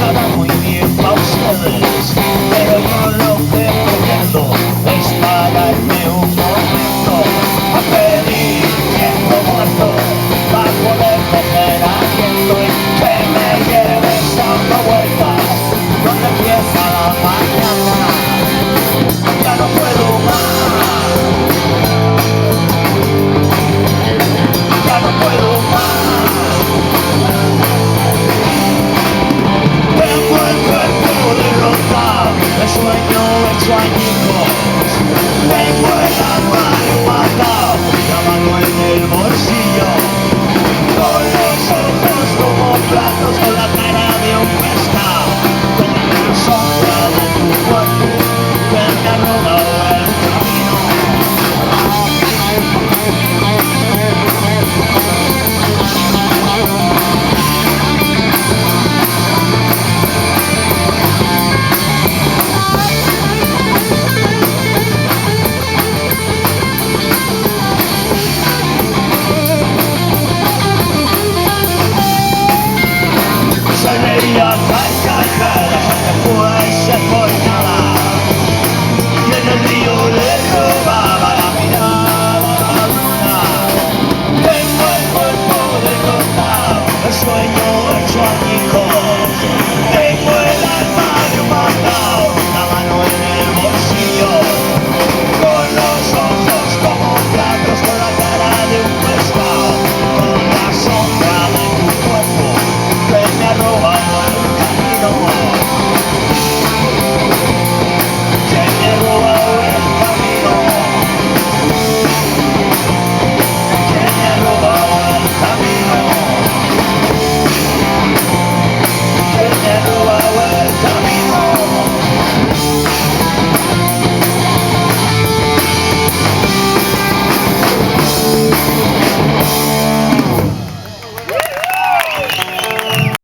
nada muy bien para ustedes, pero yo lo que pretendo es pararme un momento a pedir tiempo muerto para poder coger aliento y que me lleves dando vueltas donde empieza la mañana. Ya no puedo más, ya no puedo más. Tengo el cuerpo derrotado, el sueño hecho añicos. Tengo el alma matado, la mano en el bolsillo, con los ojos como platos, con la cara de un pescado, con la sombra de tu cuerpo que me ha robado el camino. Se veía carcajadas después se por nada, y en el río le robaba la mirada a la luna. Tengo el cuerpo derrotado, el sueño hecho añicos.